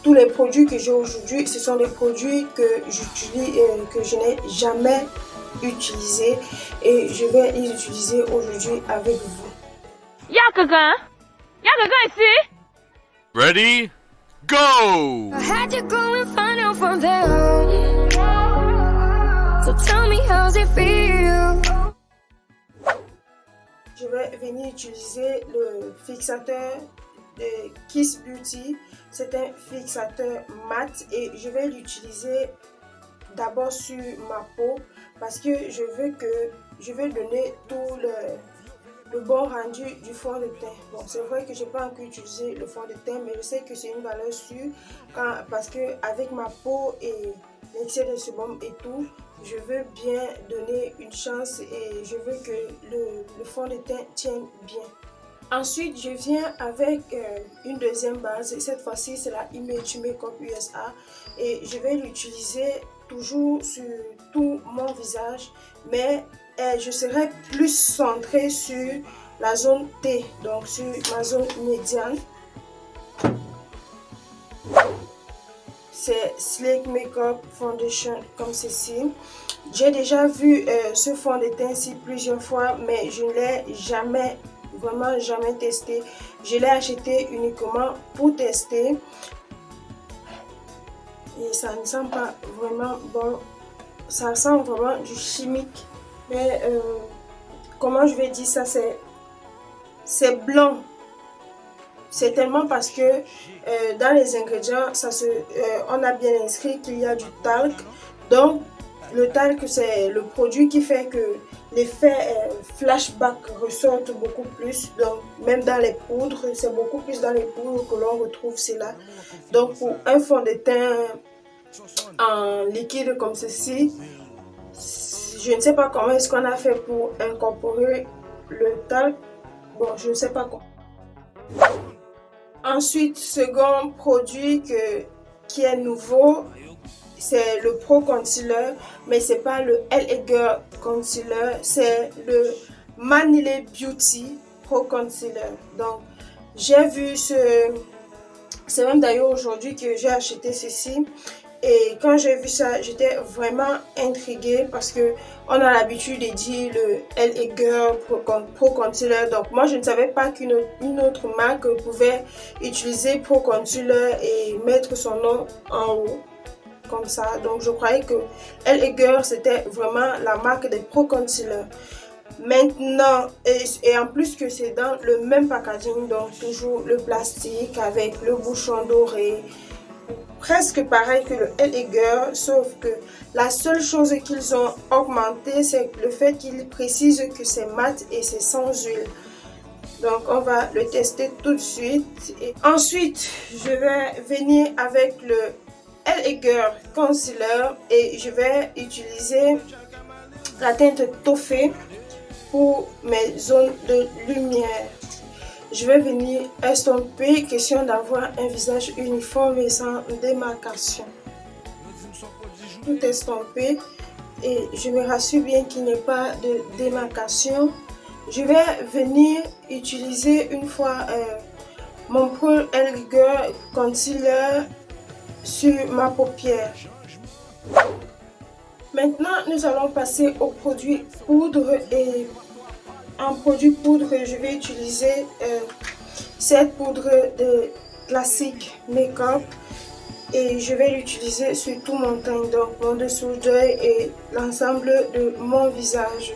tous les produits que j'ai aujourd'hui, ce sont des produits que j'utilise, que je n'ai jamais utilisés et je vais les utiliser aujourd'hui avec vous. Ici. Ready? Go! I had to go and find out from them. So tell me how's it feel? Je vais venir utiliser le fixateur de Kiss Beauty. C'est un fixateur mat et je vais l'utiliser d'abord sur ma peau parce que je veux donner tout le bon rendu du fond de teint. Bon, c'est vrai que je n'ai pas encore utilisé le fond de teint, mais je sais que c'est une valeur sûre parce que avec ma peau et l'excès de sébum et tout, je veux bien donner une chance et je veux que le fond de teint tienne bien. Ensuite, je viens avec une deuxième base. Cette fois-ci, c'est la Image Makeup USA et je vais l'utiliser toujours sur tout mon visage, mais je serai plus centrée sur la zone T, donc sur ma zone médiane. C'est Sleek Makeup Foundation comme ceci. J'ai déjà vu ce fond de teint-ci plusieurs fois, mais je ne l'ai vraiment jamais testé. Je l'ai acheté uniquement pour tester. Et ça ne sent pas vraiment bon. Ça sent vraiment du chimique. Mais comment je vais dire ça, c'est blanc. C'est tellement parce que dans les ingrédients, on a bien inscrit qu'il y a du talc. Donc, le talc, c'est le produit qui fait que l'effet flashback ressorte beaucoup plus. Donc, même dans les poudres, c'est beaucoup plus dans les poudres que l'on retrouve cela. Donc, pour un fond de teint en liquide comme ceci, je ne sais pas comment est-ce qu'on a fait pour incorporer le talc. Bon, je ne sais pas comment. Ensuite, second produit qui est nouveau, c'est le Pro Concealer, mais c'est pas le LA Girl Concealer, c'est le Manile Beauty Pro Concealer. Donc, j'ai vu c'est même d'ailleurs aujourd'hui que j'ai acheté ceci. Et quand j'ai vu ça, j'étais vraiment intriguée parce que on a l'habitude de dire le LA Girl Pro Concealer. Donc moi, je ne savais pas qu'une autre marque pouvait utiliser Pro Concealer et mettre son nom en haut comme ça. Donc je croyais que LA Girl c'était vraiment la marque des Pro Concealer. Maintenant, et en plus que c'est dans le même packaging, donc toujours le plastique avec le bouchon doré. Presque pareil que le LA Girl, sauf que la seule chose qu'ils ont augmenté, c'est le fait qu'ils précisent que c'est mat et c'est sans huile. Donc on va le tester tout de suite. Et ensuite, je vais venir avec le LA Girl Concealer et je vais utiliser la teinte Toffee pour mes zones de lumière. Je vais venir estomper, question d'avoir un visage uniforme et sans démarcation. Tout estampé et je me rassure bien qu'il n'y ait pas de démarcation. Je vais venir utiliser une fois mon Pro LA Girl Concealer sur ma paupière. Maintenant, nous allons passer au produit poudre et en produit poudre, je vais utiliser cette poudre de classique make-up et je vais l'utiliser sur tout mon teint, donc mon dessous d'œil et l'ensemble de mon visage.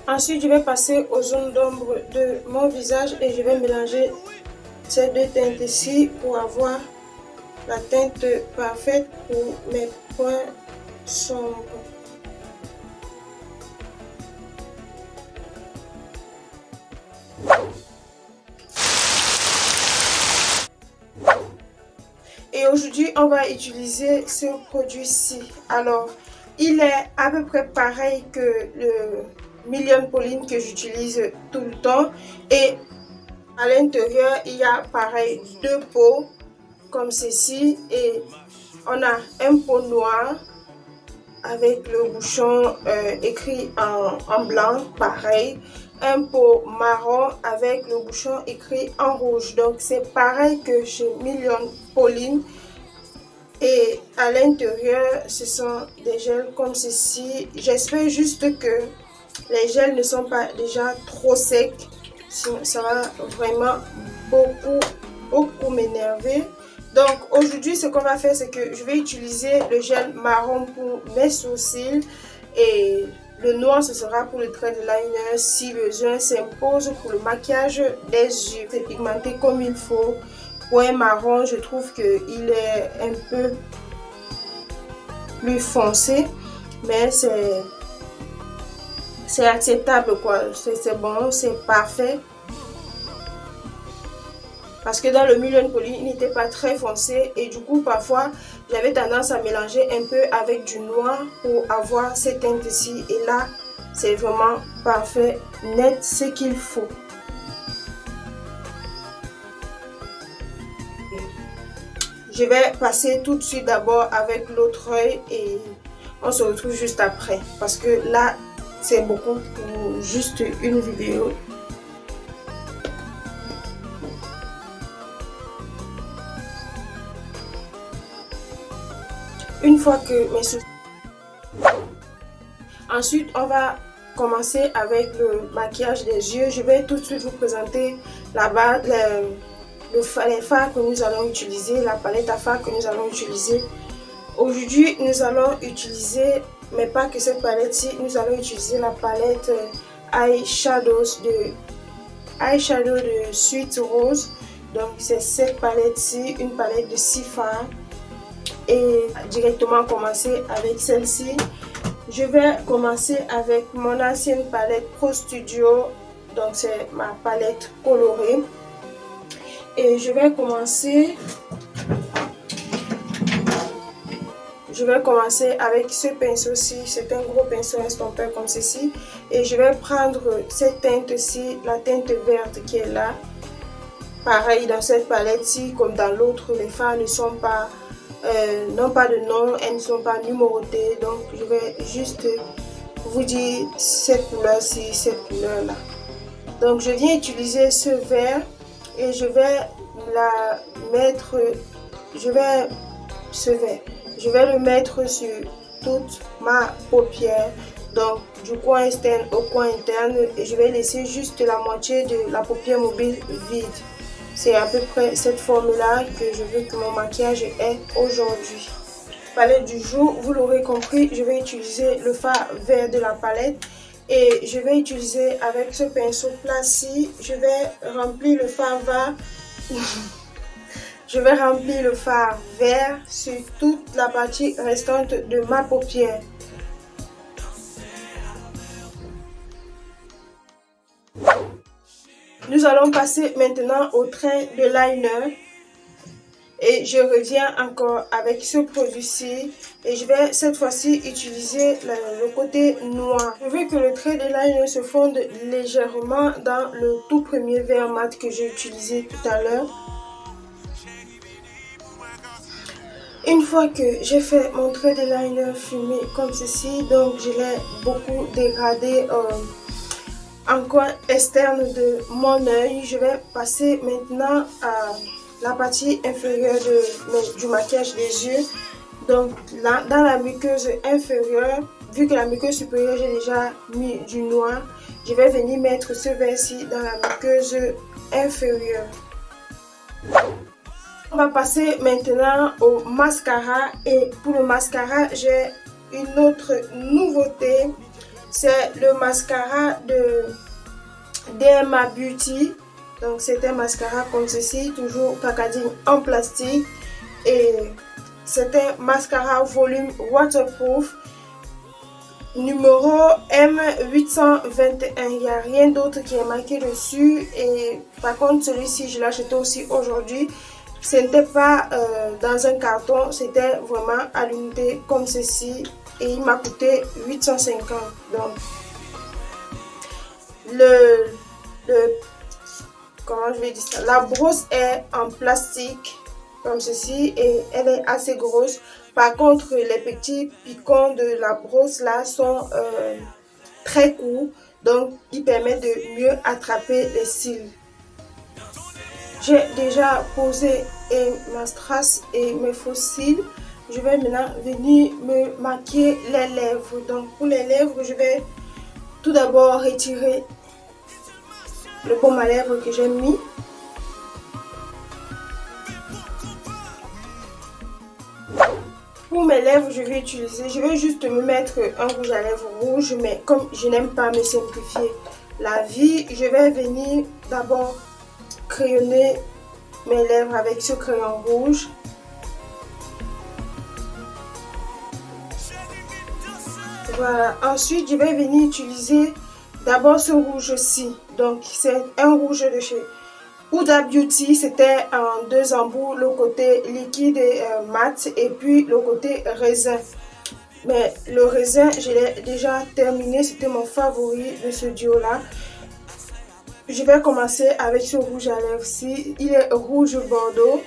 Ensuite, je vais passer aux zones d'ombre de mon visage et je vais mélanger ces deux teintes ici pour avoir la teinte parfaite pour mes points sombres. Et aujourd'hui, on va utiliser ce produit-ci. Alors, il est à peu près pareil que le Million Pauline que j'utilise tout le temps. Et à l'intérieur, il y a pareil deux pots comme ceci. Et on a un pot noir avec le bouchon écrit en blanc, pareil. Un pot marron avec le bouchon écrit en rouge. Donc c'est pareil que chez Million Pauline. Et à l'intérieur, ce sont des gels comme ceci. J'espère juste que les gels ne sont pas déjà trop secs. Sinon, ça va vraiment beaucoup m'énerver. Donc aujourd'hui, ce qu'on va faire, c'est que je vais utiliser le gel marron pour mes sourcils et le noir, ce sera pour le trait de liner si besoin s'impose pour le maquillage des yeux. C'est pigmenté comme il faut. Pour un marron, je trouve qu'il est un peu plus foncé, mais c'est acceptable quoi. C'est bon, c'est parfait. Parce que dans le Million Poly, il n'était pas très foncé et du coup parfois j'avais tendance à mélanger un peu avec du noir pour avoir ces teintes-ci. Et là, c'est vraiment parfait, net, ce qu'il faut. Je vais passer tout de suite d'abord avec l'autre œil et on se retrouve juste après. Parce que là, c'est beaucoup pour juste une vidéo. Une fois que mes sourcils... Ensuite, on va commencer avec le maquillage des yeux. Je vais tout de suite vous présenter la base, les fards que nous allons utiliser, la palette à fards que nous allons utiliser. Aujourd'hui, nous allons utiliser, mais pas que cette palette-ci, nous allons utiliser la palette eyeshadow de Sweet Rose. Donc, c'est cette palette-ci, une palette de 6 fards. Et directement commencer avec celle-ci. Je vais commencer avec mon ancienne palette Pro Studio, donc c'est ma palette colorée. Et je vais commencer avec ce pinceau-ci. C'est un gros pinceau estompeur comme ceci. Et je vais prendre cette teinte-ci, la teinte verte qui est là. Pareil dans cette palette-ci, comme dans l'autre, les fards ne sont pas... n'ont pas de nom, elles ne sont pas numérotées, donc je vais juste vous dire cette couleur-ci, cette couleur-là. Donc je viens utiliser ce vert et je vais la mettre, je vais le mettre sur toute ma paupière, donc du coin externe au coin interne, et je vais laisser juste la moitié de la paupière mobile vide. C'est à peu près cette forme-là que je veux que mon maquillage ait aujourd'hui. Palette du jour, vous l'aurez compris, je vais utiliser le fard vert de la palette. Et je vais utiliser avec ce pinceau plat-ci, je vais remplir le fard vert. Je vais remplir le fard vert sur toute la partie restante de ma paupière. Nous allons passer maintenant au trait de liner et je reviens encore avec ce produit-ci et je vais cette fois-ci utiliser le côté noir. Je veux que le trait de liner se fonde légèrement dans le tout premier vert mat que j'ai utilisé tout à l'heure. Une fois que j'ai fait mon trait de liner fumé comme ceci, donc je l'ai beaucoup dégradé en coin externe de mon œil. Je vais passer maintenant à la partie inférieure du maquillage des yeux. Donc là, dans la muqueuse inférieure, vu que la muqueuse supérieure j'ai déjà mis du noir, je vais venir mettre ce vert-ci dans la muqueuse inférieure. On va passer maintenant au mascara et pour le mascara j'ai une autre nouveauté. C'est le mascara de DMA Beauty. Donc c'est un mascara comme ceci, toujours packaging en plastique. Et c'est un mascara volume waterproof. Numéro M821. Il n'y a rien d'autre qui est marqué dessus. Et par contre celui-ci je l'ai acheté aussi aujourd'hui. Ce n'était pas dans un carton, c'était vraiment à l'unité comme ceci. Et il m'a coûté 850. Donc comment je vais dire ça, la brosse est en plastique comme ceci et elle est assez grosse. Par contre les petits piquants de la brosse là sont très courts, donc ils permettent de mieux attraper les cils. J'ai déjà posé ma strass et mes faux cils. je vais maintenant venir me maquiller les lèvres. Donc pour les lèvres, je vais tout d'abord retirer le baume à lèvres que j'ai mis. Pour mes lèvres, je vais juste me mettre un rouge à lèvres rouge, mais comme je n'aime pas me simplifier la vie, je vais venir d'abord crayonner mes lèvres avec ce crayon rouge. Voilà, ensuite je vais venir utiliser d'abord ce rouge-ci. Donc c'est un rouge de chez Huda Beauty, c'était en 2 embouts, le côté liquide et mat et puis le côté raisin. Mais le raisin, je l'ai déjà terminé, c'était mon favori de ce duo-là. Je vais commencer avec ce rouge à lèvres-ci, il est rouge bordeaux.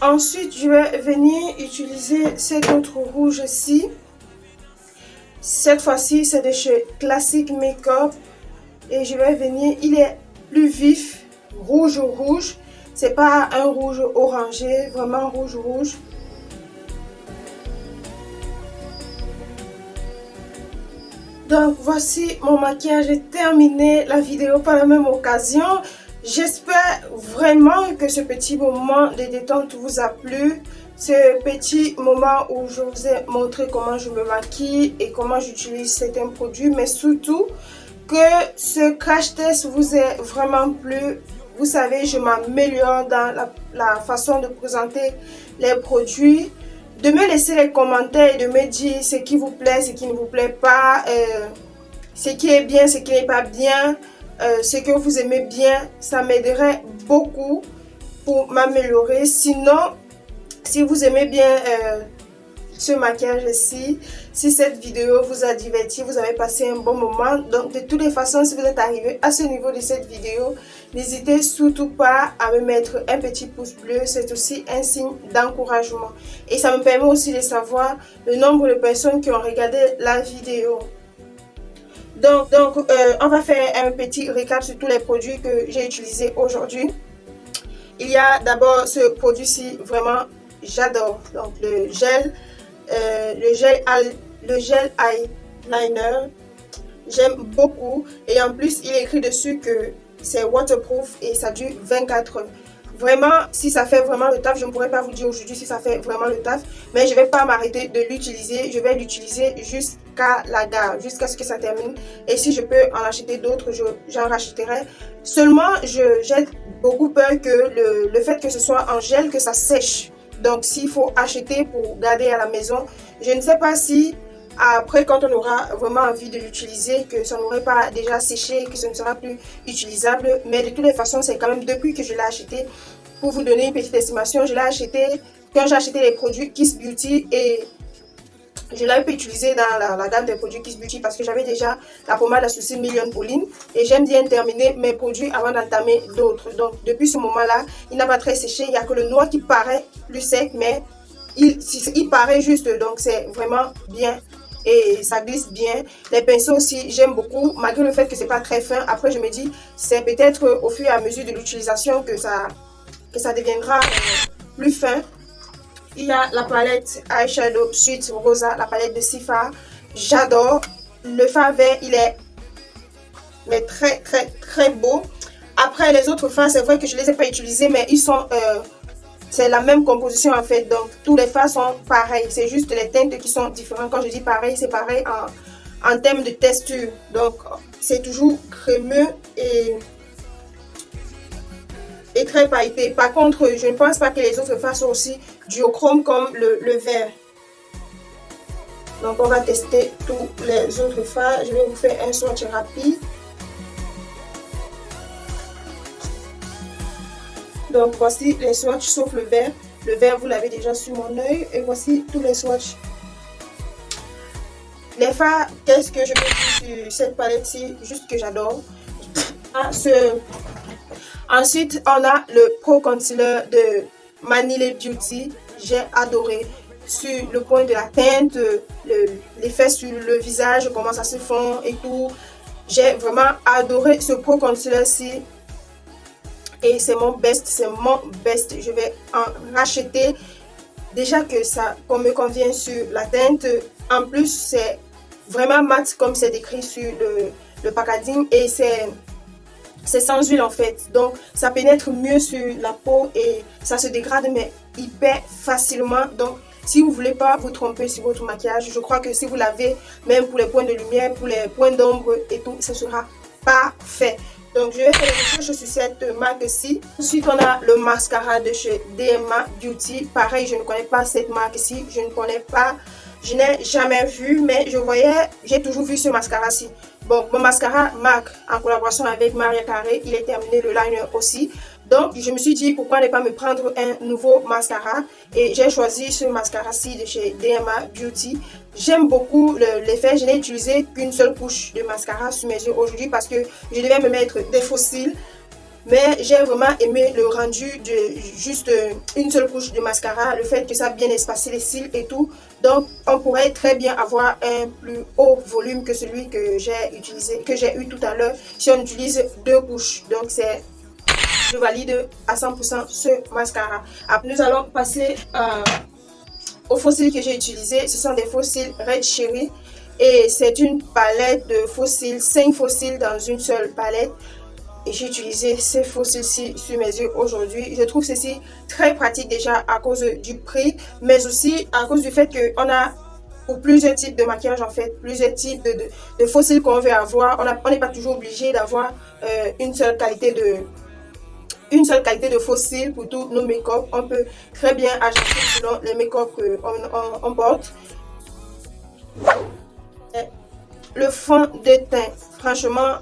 Ensuite, je vais venir utiliser cet autre rouge-ci. Cette fois-ci, c'est de chez Classic Makeup. Et je vais venir, il est plus vif, rouge. C'est pas un rouge orangé, vraiment rouge. Donc voici mon maquillage est terminé, la vidéo par la même occasion. J'espère vraiment que ce petit moment de détente vous a plu. Ce petit moment où je vous ai montré comment je me maquille et comment j'utilise certains produits. Mais surtout que ce crash test vous ait vraiment plu. Vous savez, je m'améliore dans la façon de présenter les produits. De me laisser les commentaires et de me dire ce qui vous plaît, ce qui ne vous plaît pas, ce qui est bien, ce qui n'est pas bien, ce que vous aimez bien. Ça m'aiderait beaucoup pour m'améliorer. Sinon, si vous aimez bien ce maquillage-ci, si cette vidéo vous a diverti, vous avez passé un bon moment. Donc de toutes les façons, si vous êtes arrivé à ce niveau de cette vidéo, n'hésitez surtout pas à me mettre un petit pouce bleu. C'est aussi un signe d'encouragement. Et ça me permet aussi de savoir le nombre de personnes qui ont regardé la vidéo. Donc on va faire un petit récap sur tous les produits que j'ai utilisés aujourd'hui. Il y a d'abord ce produit-ci, vraiment j'adore. Donc le gel eyeliner, j'aime beaucoup. Et en plus, il est écrit dessus que c'est waterproof et ça dure 24 heures. Vraiment, si ça fait vraiment le taf, je ne pourrais pas vous dire aujourd'hui si ça fait vraiment le taf, mais je ne vais pas m'arrêter de l'utiliser. Je vais l'utiliser jusqu'à la gare, jusqu'à ce que ça termine. Et si je peux en acheter d'autres, j'en rachèterai. Seulement, j'ai beaucoup peur que le fait que ce soit en gel, que ça sèche. Donc, s'il faut acheter pour garder à la maison, je ne sais pas si après, quand on aura vraiment envie de l'utiliser, que ça n'aurait pas déjà séché, que ce ne sera plus utilisable. Mais de toutes les façons, c'est quand même depuis que je l'ai acheté. Pour vous donner une petite estimation, je l'ai acheté quand j'ai acheté les produits Kiss Beauty et je l'avais pu utiliser dans la gamme des produits Kiss Beauty parce que j'avais déjà la pommade à sourcils Million Pauline et j'aime bien terminer mes produits avant d'entamer d'autres. Donc depuis ce moment-là, il n'a pas très séché. Il n'y a que le noir qui paraît plus sec, mais il paraît juste. Donc c'est vraiment bien. Et ça glisse bien. Les pinceaux aussi, j'aime beaucoup, malgré le fait que c'est pas très fin. Après, je me dis, c'est peut-être au fur et à mesure de l'utilisation que ça deviendra plus fin. Il y a la palette Eyeshadow Sweet Rosa, la palette de Sifa. J'adore. Le fard vert, il est mais très beau. Après, les autres fards, c'est vrai que je les ai pas utilisés, mais ils sont... c'est la même composition en fait, donc tous les fards sont pareils, c'est juste les teintes qui sont différentes. Quand je dis pareil, c'est pareil en termes de texture, donc c'est toujours crémeux et très pailleté. Par contre, je ne pense pas que les autres fards sont aussi duochrome comme le vert. Donc on va tester tous les autres fards. Je vais vous faire un swatch rapide. Donc voici les swatchs sauf le vert. Le vert, vous l'avez déjà sur mon œil. Et voici tous les swatchs. Les fards, qu'est-ce que je peux dire sur cette palette-ci? Juste que j'adore. Ensuite, on a le Pro Concealer de Manile Beauty. J'ai adoré. Sur le point de la teinte, l'effet sur le visage, comment ça se fond et tout. J'ai vraiment adoré ce Pro Concealer-ci. et c'est mon best, je vais en racheter. Déjà que ça me convient sur la teinte, en plus c'est vraiment mat comme c'est écrit sur le packaging et c'est sans huile en fait, donc ça pénètre mieux sur la peau et ça se dégrade mais hyper facilement. Donc si vous voulez pas vous tromper sur votre maquillage, je crois que si vous l'avez, même pour les points de lumière, pour les points d'ombre et tout, ce sera parfait. Donc je vais faire les recherches sur cette marque-ci. Ensuite on a le mascara de chez DMA Beauty. Pareil, je ne connais pas cette marque-ci, je n'ai jamais vu, mais j'ai toujours vu ce mascara-ci. Bon, mon mascara MAC en collaboration avec Maria Carré, il est terminé, le liner aussi. Donc, je me suis dit pourquoi ne pas me prendre un nouveau mascara. Et j'ai choisi ce mascara-ci de chez DMA Beauty. J'aime beaucoup l'effet. Je n'ai utilisé qu'une seule couche de mascara sur mes yeux aujourd'hui parce que je devais me mettre des faux cils. Mais j'ai vraiment aimé le rendu de juste une seule couche de mascara, le fait que ça a bien espacé les cils et tout. Donc on pourrait très bien avoir un plus haut volume que celui que j'ai eu tout à l'heure si on utilise deux couches. Donc je valide à 100% ce mascara. Après, nous allons passer aux faux cils que j'ai utilisés. Ce sont des faux cils Red Cherry et c'est une palette de faux cils, 5 faux cils dans une seule palette. Et j'ai utilisé ces faux cils-ci sur mes yeux aujourd'hui. Je trouve ceci très pratique déjà à cause du prix, mais aussi à cause du fait qu'on a pour plusieurs types de maquillage en fait, plusieurs types de faux cils qu'on veut avoir. On n'est pas toujours obligé d'avoir une seule qualité de faux cils pour tous nos make-up. On peut très bien ajuster selon les make-up qu'on porte. Le fond de teint, franchement,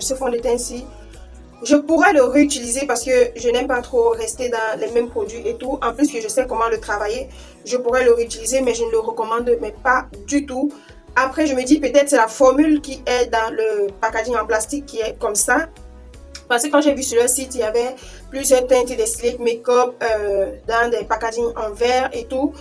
ce fond de teint-ci, je pourrais le réutiliser parce que je n'aime pas trop rester dans les mêmes produits et tout. En plus que je sais comment le travailler, je pourrais le réutiliser mais je ne le recommande mais pas du tout. Après je me dis peut-être c'est la formule qui est dans le packaging en plastique qui est comme ça. Parce que quand j'ai vu sur le site, il y avait plusieurs teintes et des slick make-up dans des packaging en verre et tout.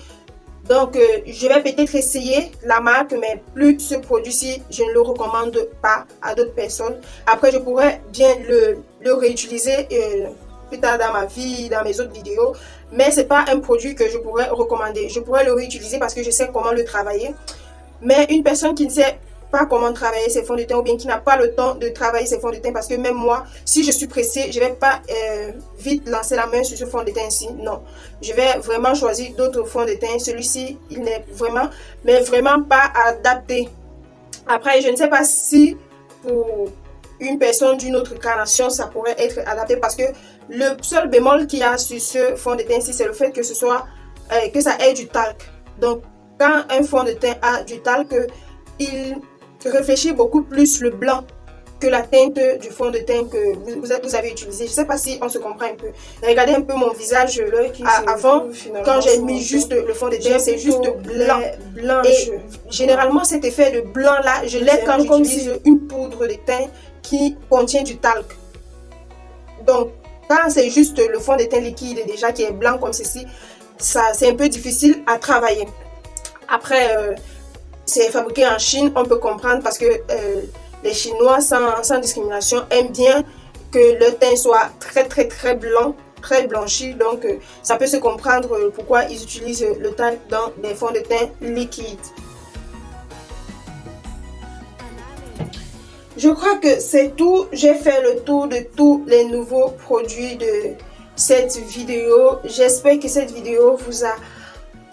Donc, je vais peut-être essayer la marque, mais plus ce produit-ci, je ne le recommande pas à d'autres personnes. Après, je pourrais bien le réutiliser plus tard dans ma vie, dans mes autres vidéos. Mais ce n'est pas un produit que je pourrais recommander. Je pourrais le réutiliser parce que je sais comment le travailler. Mais une personne qui ne sait pas comment travailler ses fonds de teint ou bien qui n'a pas le temps de travailler ses fonds de teint, parce que même moi, si je suis pressée, je ne vais pas vite lancer la main sur ce fond de teint-ci. Non, je vais vraiment choisir d'autres fonds de teint. Celui-ci, il n'est vraiment, mais vraiment pas adapté. Après, je ne sais pas si pour une personne d'une autre carnation, ça pourrait être adapté parce que le seul bémol qu'il y a sur ce fond de teint-ci, c'est le fait que que ça ait du talc. Donc, quand un fond de teint a du talc, il réfléchit beaucoup plus le blanc que la teinte du fond de teint que vous avez utilisé. Je ne sais pas si on se comprend un peu. Regardez un peu mon visage avant, quand j'ai mis juste le fond de teint, c'est juste blanc. Et généralement, cet effet de blanc là, je l'ai quand j'utilise une poudre de teint qui contient du talc. Donc, quand c'est juste le fond de teint liquide déjà qui est blanc comme ceci, c'est un peu difficile à travailler. Après, c'est fabriqué en Chine, on peut comprendre parce que les Chinois, sans discrimination, aiment bien que le teint soit très blanc, très blanchi. Donc, ça peut se comprendre pourquoi ils utilisent le talc dans des fonds de teint liquides. Je crois que c'est tout. J'ai fait le tour de tous les nouveaux produits de cette vidéo. J'espère que cette vidéo vous a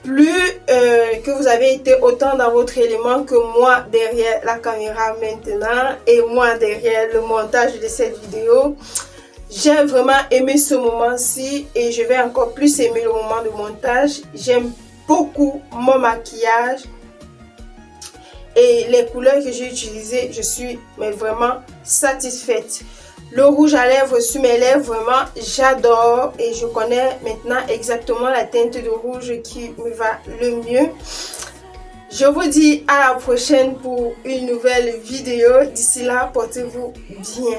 plu, que vous avez été autant dans votre élément que moi derrière la caméra maintenant et moi derrière le montage de cette vidéo. J'ai vraiment aimé ce moment-ci et je vais encore plus aimer le moment de montage. J'aime beaucoup mon maquillage et les couleurs que j'ai utilisées, je suis vraiment satisfaite. Le rouge à lèvres sur mes lèvres, vraiment, j'adore et je connais maintenant exactement la teinte de rouge qui me va le mieux. Je vous dis à la prochaine pour une nouvelle vidéo. D'ici là, portez-vous bien.